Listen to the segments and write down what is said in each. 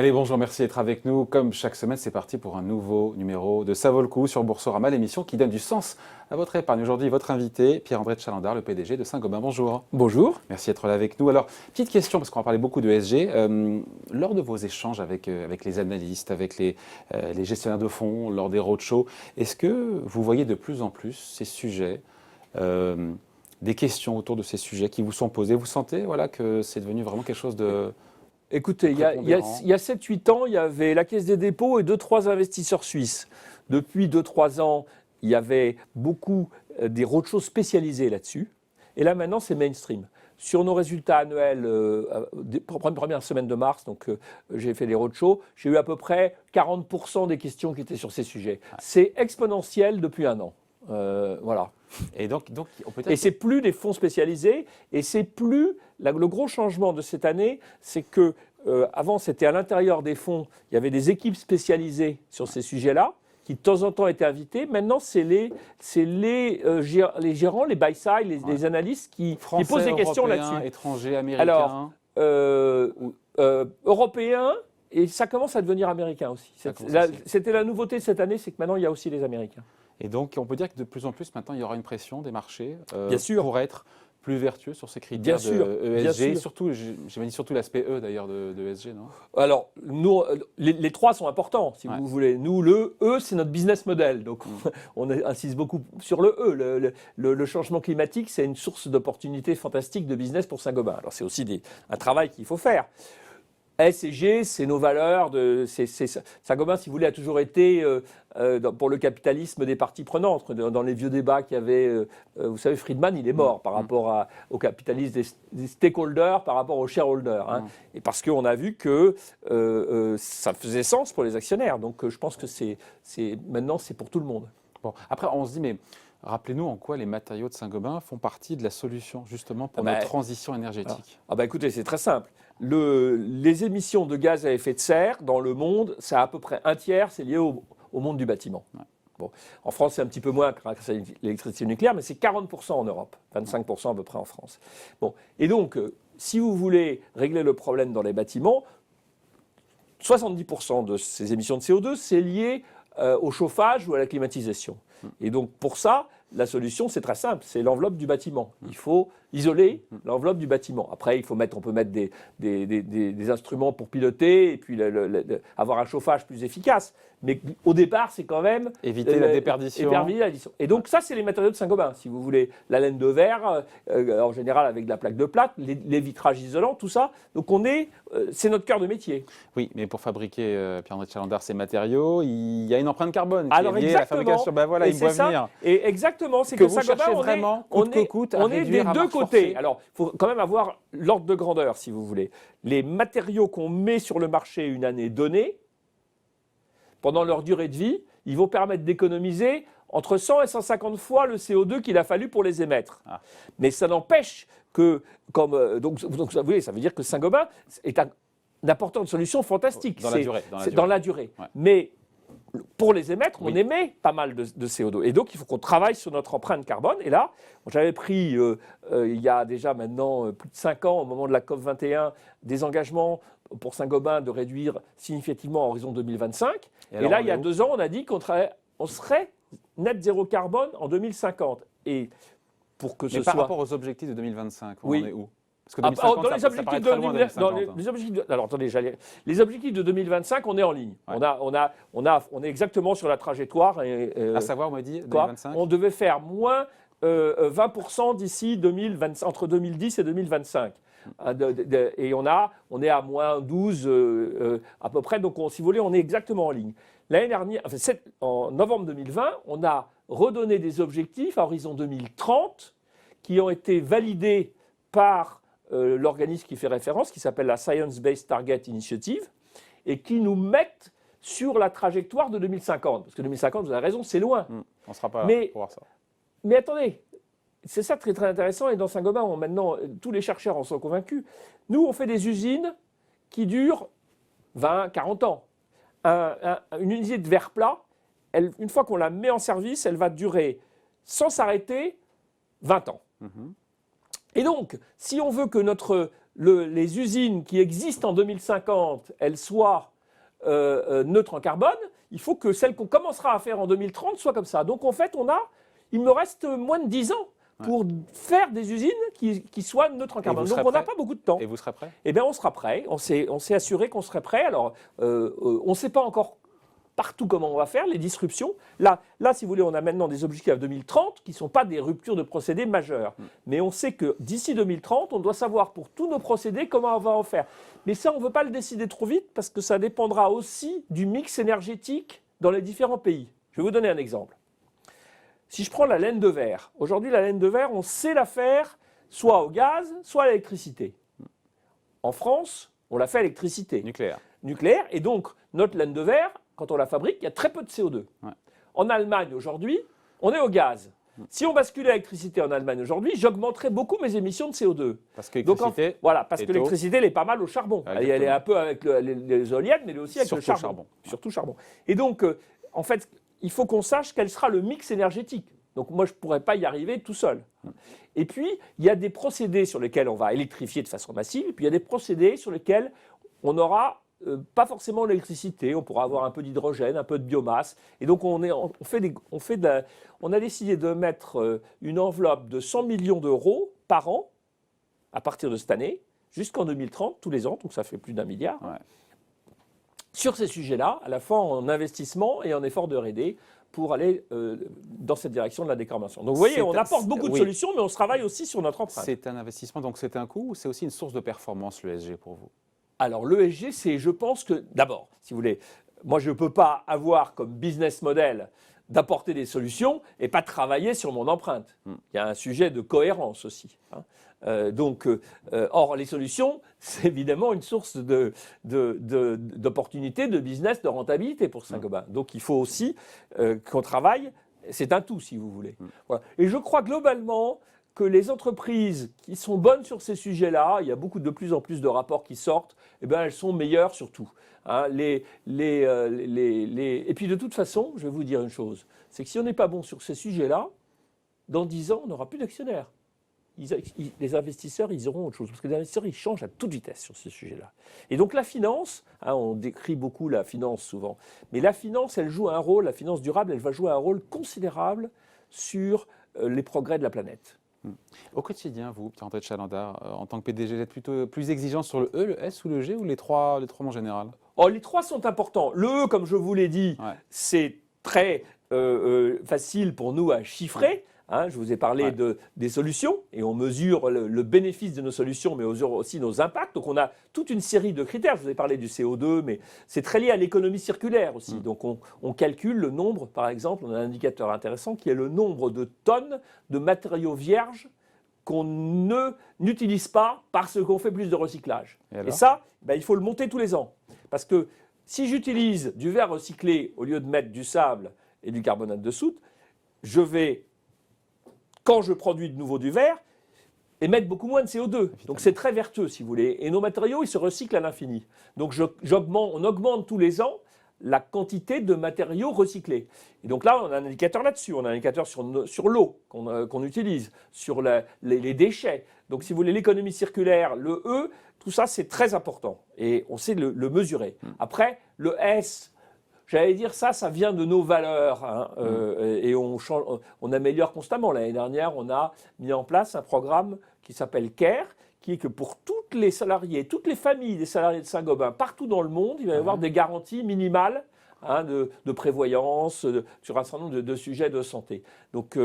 Allez, bonjour, merci d'être avec nous. Comme chaque semaine, c'est parti pour un nouveau numéro de Ça vaut le coup sur Boursorama, l'émission qui donne du sens à votre épargne. Aujourd'hui, votre invité, Pierre-André de Chalandard, le PDG de Saint-Gobain. Bonjour. Bonjour. Merci d'être là avec nous. Alors, petite question, parce qu'on va parler beaucoup de ESG. Lors de vos échanges avec les analystes, avec les gestionnaires de fonds, lors des roadshows, est-ce que vous voyez de plus en plus ces sujets, des questions autour de ces sujets qui vous sont posées? Vous sentez que c'est devenu vraiment quelque chose de... Écoutez, il y a 7-8 ans, il y avait la Caisse des dépôts et 2-3 investisseurs suisses. Depuis 2-3 ans, il y avait beaucoup des roadshows spécialisés là-dessus. Et là, maintenant, c'est mainstream. Sur nos résultats annuels, première semaine de mars, donc j'ai fait des roadshows, j'ai eu à peu près 40% des questions qui étaient sur ces sujets. C'est exponentiel depuis un an. Voilà. Et donc on peut dire et c'est plus des fonds spécialisés, et c'est plus le gros changement de cette année, c'est que avant c'était à l'intérieur des fonds, il y avait des équipes spécialisées sur ces sujets-là qui de temps en temps étaient invités. Maintenant c'est les gérants, les buy-side, les analystes qui posent des questions là-dessus. Étrangers, américains. Alors européens, et ça commence à devenir américain aussi. C'était la nouveauté de cette année, c'est que maintenant il y a aussi les Américains. Et donc, on peut dire que de plus en plus, maintenant, il y aura une pression des marchés Bien sûr. pour être plus vertueux sur ces critères de ESG. Surtout, j'imagine surtout l'aspect E d'ailleurs de ESG, non? Alors, nous, les trois sont importants, si vous voulez. Nous, le E, c'est notre business model. Donc, on insiste beaucoup sur le E. Le changement climatique, c'est une source d'opportunités fantastiques de business pour Saint-Gobain. Alors, c'est aussi un travail qu'il faut faire. S et G, c'est nos valeurs. Saint-Gobain, si vous voulez, a toujours été pour le capitalisme des parties prenantes. Dans les vieux débats qu'il y avait, vous savez, Friedman, il est mort par rapport au capitalisme des stakeholders par rapport aux shareholders. Et parce qu'on a vu que ça faisait sens pour les actionnaires. Donc je pense que maintenant, c'est pour tout le monde. Bon, après, on se dit, mais rappelez-nous en quoi les matériaux de Saint-Gobain font partie de la solution, justement, pour notre transition énergétique. Écoutez, c'est très simple. Les émissions de gaz à effet de serre dans le monde, c'est à peu près un tiers, c'est lié au monde du bâtiment. Ouais. Bon, en France, c'est un petit peu moins grâce à l'électricité nucléaire, mais c'est 40% en Europe, 25% à peu près en France. Bon, et donc, si vous voulez régler le problème dans les bâtiments, 70% de ces émissions de CO2, c'est lié au chauffage ou à la climatisation. Et donc, pour ça, la solution, c'est très simple, c'est l'enveloppe du bâtiment. Il faut isoler l'enveloppe du bâtiment. Après, on peut mettre des instruments pour piloter et puis avoir un chauffage plus efficace. Mais au départ, c'est quand même... éviter la déperdition. Et donc ça, c'est les matériaux de Saint-Gobain. Si vous voulez, la laine de verre, en général avec de la plaque de plâtre, les vitrages isolants, tout ça. Donc c'est notre cœur de métier. Oui, mais pour fabriquer, Pierre-André de Chalandard, ces matériaux, il y a une empreinte carbone qui Alors est liée à la fabrication. Ben voilà, il voit venir. Et exactement, c'est que Saint-Gobain, on est des deux côtés. Alors, il faut quand même avoir l'ordre de grandeur, si vous voulez. Les matériaux qu'on met sur le marché une année donnée, pendant leur durée de vie, ils vont permettre d'économiser entre 100 et 150 fois le CO2 qu'il a fallu pour les émettre. Mais ça n'empêche que, donc vous voyez, ça veut dire que Saint-Gobain est une importante solution fantastique. Dans la durée. Ouais. Mais pour les émettre, on émet pas mal de CO2. Et donc, il faut qu'on travaille sur notre empreinte carbone. Et là, j'avais pris, il y a déjà maintenant plus de 5 ans, au moment de la COP21, des engagements pour Saint-Gobain de réduire significativement à horizon 2025. Et là, il y a 2 ans, on a dit qu'on serait net zéro carbone en 2050. Et pour que par rapport aux objectifs de 2025, on en est où? Parce que 2050, les objectifs de 2025, on est en ligne. Ouais. On est exactement sur la trajectoire. À savoir, on m'a dit, 2025 on devait faire moins 20% d'ici entre 2010 et 2025. Et on est à moins 12 à peu près. Donc, si vous voulez, on est exactement en ligne. L'année dernière, en novembre 2020, on a redonné des objectifs à horizon 2030 qui ont été validés par l'organisme qui fait référence, qui s'appelle la Science Based Target Initiative, et qui nous mettent sur la trajectoire de 2050. Parce que 2050, vous avez raison, c'est loin. On ne sera pas là pour voir ça. Mais attendez, c'est ça très, très intéressant. Et dans Saint-Gobain, maintenant, tous les chercheurs en sont convaincus. Nous, on fait des usines qui durent 20, 40 ans. Une usine de verre plat, une fois qu'on la met en service, elle va durer, sans s'arrêter, 20 ans. Et donc, si on veut que les usines qui existent en 2050, elles soient neutres en carbone, il faut que celles qu'on commencera à faire en 2030 soient comme ça. Donc en fait, il me reste moins de 10 ans pour faire des usines qui soient neutres en carbone. Donc on n'a pas beaucoup de temps. Et vous serez prêt? Eh bien on sera prêt. On s'est assuré qu'on serait prêt. Alors on ne sait pas encore partout comment on va faire, les disruptions. Là, si vous voulez, on a maintenant des objectifs à 2030 qui ne sont pas des ruptures de procédés majeures. Mais on sait que d'ici 2030, on doit savoir pour tous nos procédés comment on va en faire. Mais ça, on ne veut pas le décider trop vite parce que ça dépendra aussi du mix énergétique dans les différents pays. Je vais vous donner un exemple. Si je prends la laine de verre, aujourd'hui, la laine de verre, on sait la faire soit au gaz, soit à l'électricité. En France, on la fait à l'électricité. Nucléaire. Et donc, notre laine de verre, quand on la fabrique, il y a très peu de CO2. Ouais. En Allemagne, aujourd'hui, on est au gaz. Si on basculait à l'électricité en Allemagne aujourd'hui, j'augmenterais beaucoup mes émissions de CO2. Parce que l'électricité, parce que l'électricité, elle est pas mal au charbon. Elle est un peu avec les éoliennes, mais elle est aussi avec le charbon. Surtout charbon. Et donc, en fait, il faut qu'on sache quel sera le mix énergétique. Donc moi, je ne pourrais pas y arriver tout seul. Et puis, il y a des procédés sur lesquels on va électrifier de façon massive, et puis il y a des procédés sur lesquels on aura pas forcément l'électricité, on pourra avoir un peu d'hydrogène, un peu de biomasse. Et donc on a décidé de mettre une enveloppe de 100 millions d'euros par an, à partir de cette année, jusqu'en 2030, tous les ans, donc ça fait plus d'1 milliard, sur ces sujets-là, à la fois en investissement et en effort de R&D, pour aller dans cette direction de la décarbonation. Donc vous voyez, on apporte beaucoup de solutions, mais on travaille aussi sur notre empreinte. C'est un investissement, donc c'est un coût, ou c'est aussi une source de performance, l'ESG, pour vous? Alors l'ESG, c'est, je pense que, d'abord, si vous voulez, moi je ne peux pas avoir comme business model d'apporter des solutions et pas travailler sur mon empreinte. Il y a un sujet de cohérence aussi. Or, les solutions, c'est évidemment une source d'opportunités, de business, de rentabilité pour Saint-Gobain. Donc il faut aussi qu'on travaille, c'est un tout si vous voulez. Voilà. Et je crois globalement que les entreprises qui sont bonnes sur ces sujets-là, il y a de plus en plus de rapports qui sortent, eh bien, elles sont meilleures surtout. Hein, et puis de toute façon, je vais vous dire une chose, c'est que si on n'est pas bon sur ces sujets-là, dans 10 ans, on n'aura plus d'actionnaires. Les investisseurs, ils auront autre chose. Parce que les investisseurs, ils changent à toute vitesse sur ce sujet-là. Et donc la finance, on décrit beaucoup la finance souvent, mais la finance, elle joue un rôle, la finance durable, elle va jouer un rôle considérable sur les progrès de la planète. Au quotidien, vous, Pierre-André de Chalandard, en tant que PDG, vous êtes plutôt plus exigeant sur le E, le S ou le G, ou les trois en général? Les trois sont importants. Le E, comme je vous l'ai dit, c'est très facile pour nous à chiffrer. Je vous ai parlé des solutions, et on mesure le bénéfice de nos solutions, mais on mesure aussi nos impacts. Donc on a toute une série de critères. Je vous ai parlé du CO2, mais c'est très lié à l'économie circulaire aussi. Donc on calcule le nombre, par exemple, on a un indicateur intéressant qui est le nombre de tonnes de matériaux vierges qu'on n'utilise pas parce qu'on fait plus de recyclage. Et ça, il faut le monter tous les ans. Parce que si j'utilise du verre recyclé au lieu de mettre du sable et du carbonate de soude, je vais, quand je produis de nouveau du verre, émettre beaucoup moins de CO2. Donc c'est très vertueux, si vous voulez. Et nos matériaux, ils se recyclent à l'infini. Donc on augmente tous les ans la quantité de matériaux recyclés. Et donc là, on a un indicateur là-dessus. On a un indicateur sur l'eau qu'on utilise, sur les déchets. Donc si vous voulez, l'économie circulaire, le E, tout ça, c'est très important. Et on sait le mesurer. Après, le S, j'allais dire ça vient de nos valeurs. Et on améliore constamment. L'année dernière, on a mis en place un programme qui s'appelle CARE, qui est que pour tous les salariés, toutes les familles des salariés de Saint-Gobain, partout dans le monde, il va y avoir des garanties minimales de prévoyance, sur un certain nombre de sujets de santé. Donc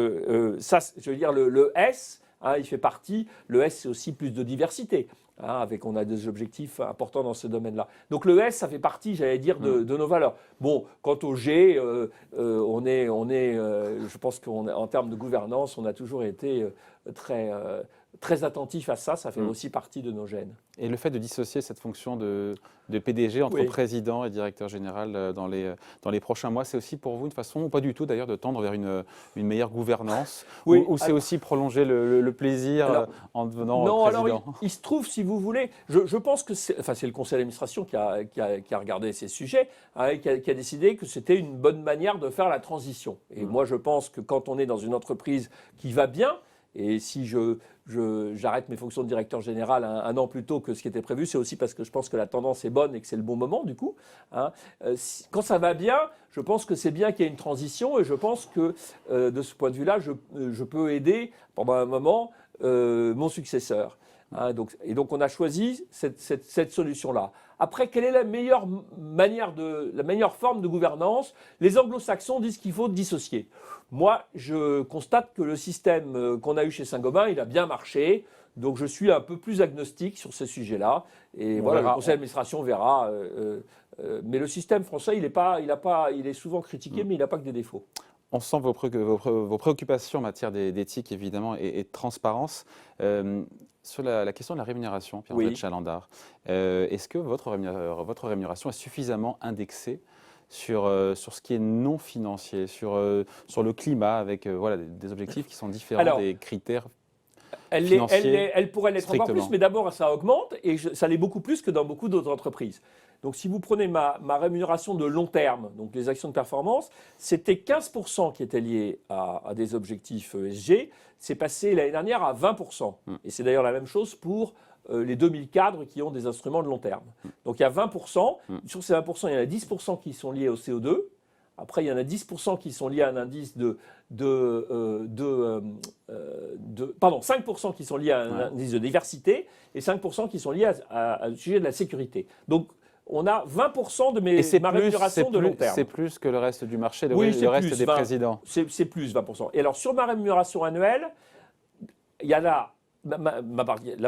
ça, je veux dire, le S, il fait partie. Le S, c'est aussi plus de diversité. On a des objectifs importants dans ce domaine-là. Donc le S, ça fait partie, j'allais dire, de nos valeurs. Bon, quant au G, je pense qu'en termes de gouvernance, on a toujours été très attentif à ça. Ça fait aussi partie de nos gènes. Et le fait de dissocier cette fonction de PDG entre président et directeur général dans les prochains mois, c'est aussi pour vous une façon, ou pas du tout d'ailleurs, de tendre vers une meilleure gouvernance, ou c'est aussi prolonger le plaisir en devenant président? Alors il se trouve, si vous voulez, je pense que c'est le conseil d'administration qui a regardé ces sujets, et qui a décidé que c'était une bonne manière de faire la transition. Et moi, je pense que quand on est dans une entreprise qui va bien, et si je j'arrête mes fonctions de directeur général un an plus tôt que ce qui était prévu. C'est aussi parce que je pense que la tendance est bonne et que c'est le bon moment, du coup. Hein. Quand ça va bien, je pense que c'est bien qu'il y ait une transition et je pense que, de ce point de vue-là, je peux aider pendant un moment mon successeur. Hein, donc on a choisi cette solution-là. Après, quelle est la meilleure forme de gouvernance? Les anglo-saxons disent qu'il faut dissocier. Moi, je constate que le système qu'on a eu chez Saint-Gobain, il a bien marché. Donc je suis un peu plus agnostique sur ces sujets-là. Et voilà, le conseil d'administration verra. Mais le système français, il est souvent critiqué, mais il n'a pas que des défauts. On sent vos préoccupations en matière d'éthique, évidemment, et de transparence. Sur la question de la rémunération, Pierre-André Chalandard, est-ce que votre rémunération est suffisamment indexée sur ce qui est non financier, sur le climat, avec des objectifs qui sont différents des critères financiers? Elle pourrait l'être encore plus, mais d'abord, ça augmente, et ça l'est beaucoup plus que dans beaucoup d'autres entreprises. Donc, si vous prenez ma rémunération de long terme, donc les actions de performance, c'était 15% qui étaient liés à des objectifs ESG. C'est passé l'année dernière à 20%. Et c'est d'ailleurs la même chose pour les 2000 cadres qui ont des instruments de long terme. Donc, il y a 20%. Sur ces 20%, il y en a 10% qui sont liés au CO2. Après, il y en a 10% qui sont liés à un indice 5% qui sont liés à un indice de diversité et 5% qui sont liés au sujet de la sécurité. Donc, on a 20% de ma rémunération de long terme. C'est plus que le reste du marché, le reste des présidents. C'est plus 20%. Et alors, sur ma rémunération annuelle, il y a la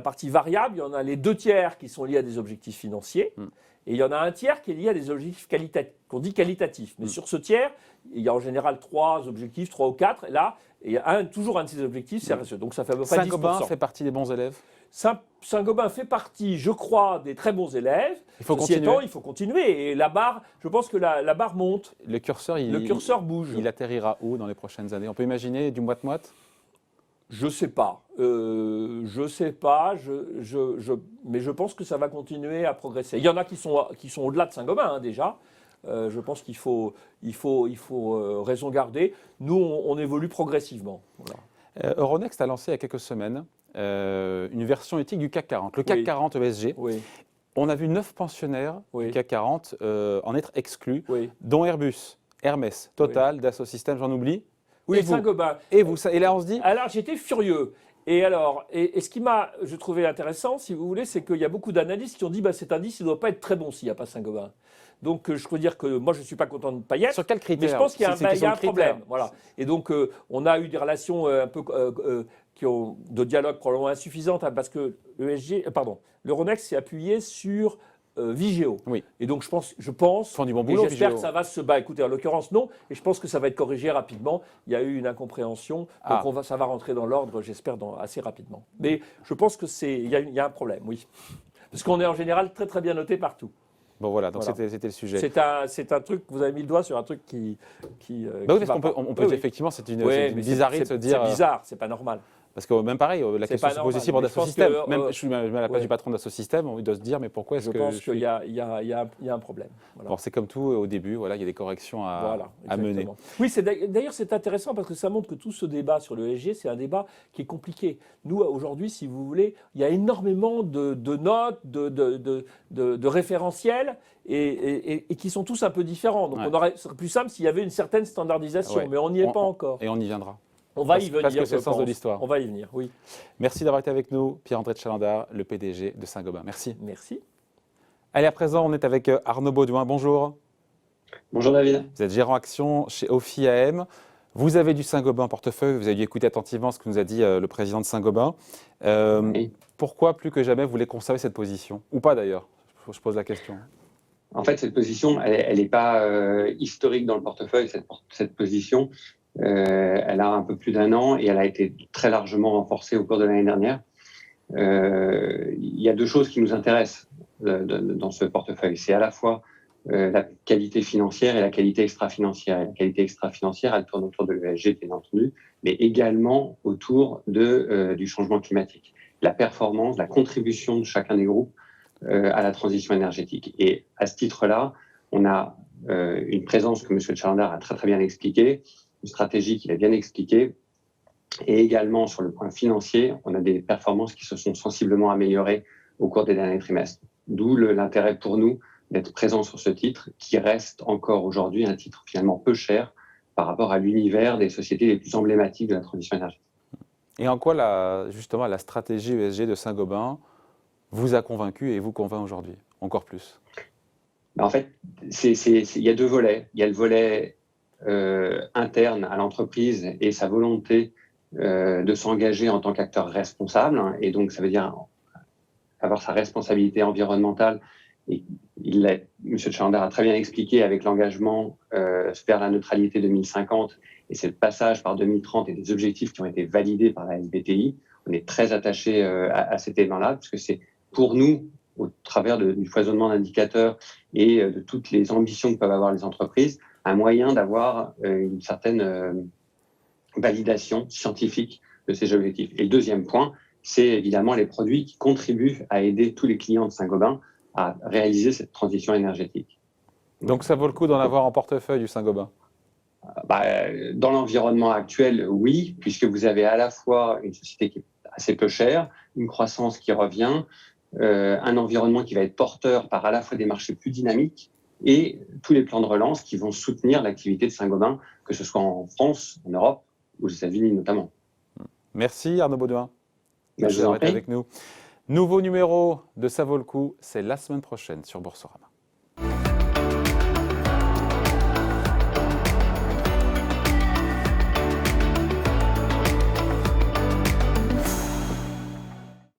partie variable, il y en a les 2 tiers qui sont liés à des objectifs financiers. Et il y en a 1 tiers qui est lié à des objectifs qu'on dit qualitatifs. Mais sur ce tiers, il y a en général 3 objectifs, 3 ou 4. Et là, il y a toujours un de ces objectifs, c'est RSE. Donc ça fait à peu près 10%. Saint-Gobain fait partie des bons élèves? Saint-Gobain fait partie, je crois, des très bons élèves. Il faut continuer. Il faut continuer. Et la barre, je pense que la barre monte. Le curseur bouge. Il atterrira où dans les prochaines années? On peut imaginer du moite-moite? Je sais pas. Mais je pense que ça va continuer à progresser. Il y en a qui sont au-delà de Saint-Gobain déjà. Je pense qu'il faut raison garder. Nous, on évolue progressivement. Voilà. Euronext a lancé il y a quelques semaines une version éthique du CAC 40, le CAC 40 ESG. Oui. On a vu 9 pensionnaires du CAC 40 en être exclus, dont Airbus, Hermès, Total, Dassault Systèmes, j'en oublie. Oui, Saint-Gobain. Et là, on se dit... Alors, j'étais furieux. Et ce qui m'a, je trouvais intéressant, si vous voulez, c'est qu'il y a beaucoup d'analystes qui ont dit cet indice, il ne doit pas être très bon s'il n'y a pas Saint-Gobain. Donc, je peux dire que moi, je ne suis pas content de ne pas y être. Sur quel critère? Mais je pense qu'il y a un problème. Voilà. Et donc, on a eu des relations un peu de dialogue probablement insuffisantes, parce que l'Euronext s'est appuyé sur Vigeo. Oui. Et donc, je pense font du bon boulot, j'espère que ça va se... écoutez, en l'occurrence, non. Et je pense que ça va être corrigé rapidement. Il y a eu une incompréhension. Donc, ça va rentrer dans l'ordre, j'espère, assez rapidement. Mais je pense qu'il y a un problème, oui. Parce qu'on est en général très, très bien noté partout. Bon, voilà, donc c'était le sujet. C'est un truc, vous avez mis le doigt sur un truc qui oui, parce qu'on peut effectivement, c'est une bizarrerie de se dire... C'est bizarre, c'est pas normal. Parce que même pareil, la question se pose aussi pour Dassault Systèmes. Je suis à la place du patron de Dassault Systèmes, on doit se dire mais pourquoi est-ce que... Je pense qu'il y a un problème. Voilà. Bon, c'est comme tout au début, il y a des corrections à mener. Oui, d'ailleurs c'est intéressant parce que ça montre que tout ce débat sur le ESG, c'est un débat qui est compliqué. Nous, aujourd'hui, si vous voulez, il y a énormément de notes, de référentiels et qui sont tous un peu différents. Donc ce serait plus simple s'il y avait une certaine standardisation, mais on n'y est pas encore. Et on y viendra. On va y venir. Parce que c'est le sens de l'histoire. On va y venir, oui. Merci d'avoir été avec nous, Pierre-André Chalandard, le PDG de Saint-Gobain. Merci. Merci. Allez, à présent, on est avec Arnaud Baudouin. Bonjour. Bonjour David. Vous êtes gérant action chez Ophi AM. Vous avez du Saint-Gobain en portefeuille. Vous avez dû écouter attentivement ce que nous a dit le président de Saint-Gobain. Oui. Pourquoi plus que jamais vous voulez conserver cette position? Ou pas d'ailleurs? Je pose la question. En fait, cette position, elle n'est pas historique dans le portefeuille, cette position. Elle a un peu plus d'1 an et elle a été très largement renforcée au cours de l'année dernière. Il y a 2 choses qui nous intéressent dans ce portefeuille. C'est à la fois la qualité financière et la qualité extra-financière. Et la qualité extra-financière, elle tourne autour de l'ESG, bien entendu, mais également autour du changement climatique. La performance, la contribution de chacun des groupes à la transition énergétique. Et à ce titre-là, on a une présence que M. Chalandard a très très bien expliquée, une stratégie qu'il a bien expliquée, Et également, sur le point financier, on a des performances qui se sont sensiblement améliorées au cours des derniers trimestres. D'où l'intérêt pour nous d'être présent sur ce titre, qui reste encore aujourd'hui un titre finalement peu cher par rapport à l'univers des sociétés les plus emblématiques de la transition énergétique. Et en quoi, justement, la stratégie ESG de Saint-Gobain vous a convaincu et vous convainc aujourd'hui, encore plus? En fait, il y a deux volets. Il y a le volet interne à l'entreprise et sa volonté de s'engager en tant qu'acteur responsable. Et donc, ça veut dire avoir sa responsabilité environnementale. Et M. Challander a très bien expliqué avec l'engagement vers la neutralité 2050 et c'est le passage par 2030 et des objectifs qui ont été validés par la SBTI. On est très attaché à cet élément-là parce que c'est pour nous, au travers du foisonnement d'indicateurs et de toutes les ambitions que peuvent avoir les entreprises, un moyen d'avoir une certaine validation scientifique de ces objectifs. Et le deuxième point, c'est évidemment les produits qui contribuent à aider tous les clients de Saint-Gobain à réaliser cette transition énergétique. Donc ça vaut le coup d'en avoir en portefeuille du Saint-Gobain? Dans l'environnement actuel, oui, puisque vous avez à la fois une société qui est assez peu chère, une croissance qui revient, un environnement qui va être porteur par à la fois des marchés plus dynamiques et tous les plans de relance qui vont soutenir l'activité de Saint-Gobain, que ce soit en France, en Europe ou aux États-Unis notamment. Merci Arnaud Beaudoin. Merci d'avoir été avec nous. Nouveau numéro de Ça vaut le coup, c'est la semaine prochaine sur Boursorama.